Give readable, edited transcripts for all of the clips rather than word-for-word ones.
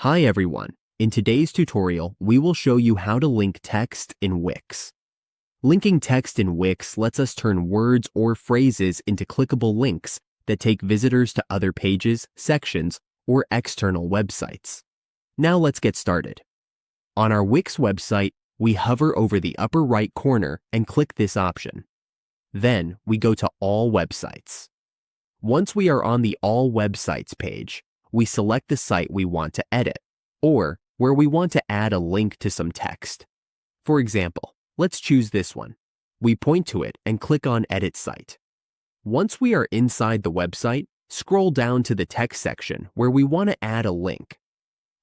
Hi everyone. In today's tutorial, we will show you how to link text in Wix. Linking text in Wix lets us turn words or phrases into clickable links that take visitors to other pages, sections, or external websites. Now let's get started. On our Wix website, we hover over the upper right corner and click this option. Then we go to All Websites. Once we are on the All Websites page, we select the site we want to edit, or where we want to add a link to some text. For example, let's choose this one. We point to it and click on Edit Site. Once we are inside the website, scroll down to the text section where we want to add a link.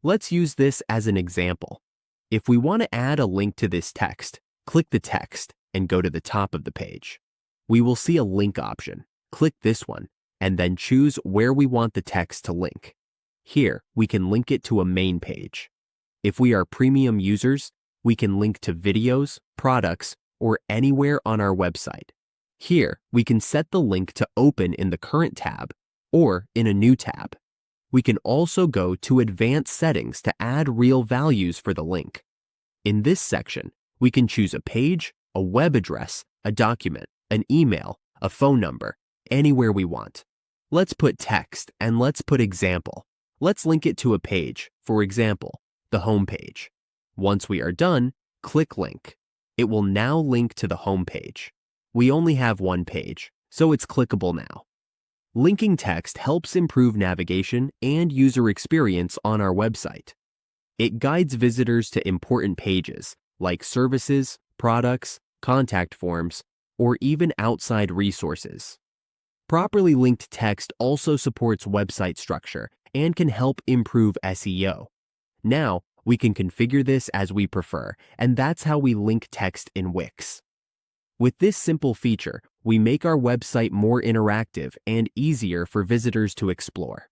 Let's use this as an example. If we want to add a link to this text, click the text and go to the top of the page. We will see a link option. Click this one and then choose where we want the text to link. Here, we can link it to a main page. If we are premium users, we can link to videos, products, or anywhere on our website. Here, we can set the link to open in the current tab or in a new tab. We can also go to Advanced Settings to add real values for the link. In this section, we can choose a page, a web address, a document, an email, a phone number, anywhere we want. Let's put text and let's put example. Let's link it to a page, for example, the home page. Once we are done, click Link. It will now link to the home page. We only have one page, so it's clickable now. Linking text helps improve navigation and user experience on our website. It guides visitors to important pages like services, products, contact forms, or even outside resources. Properly linked text also supports website structure and can help improve SEO. Now, we can configure this as we prefer, and that's how we link text in Wix. With this simple feature, we make our website more interactive and easier for visitors to explore.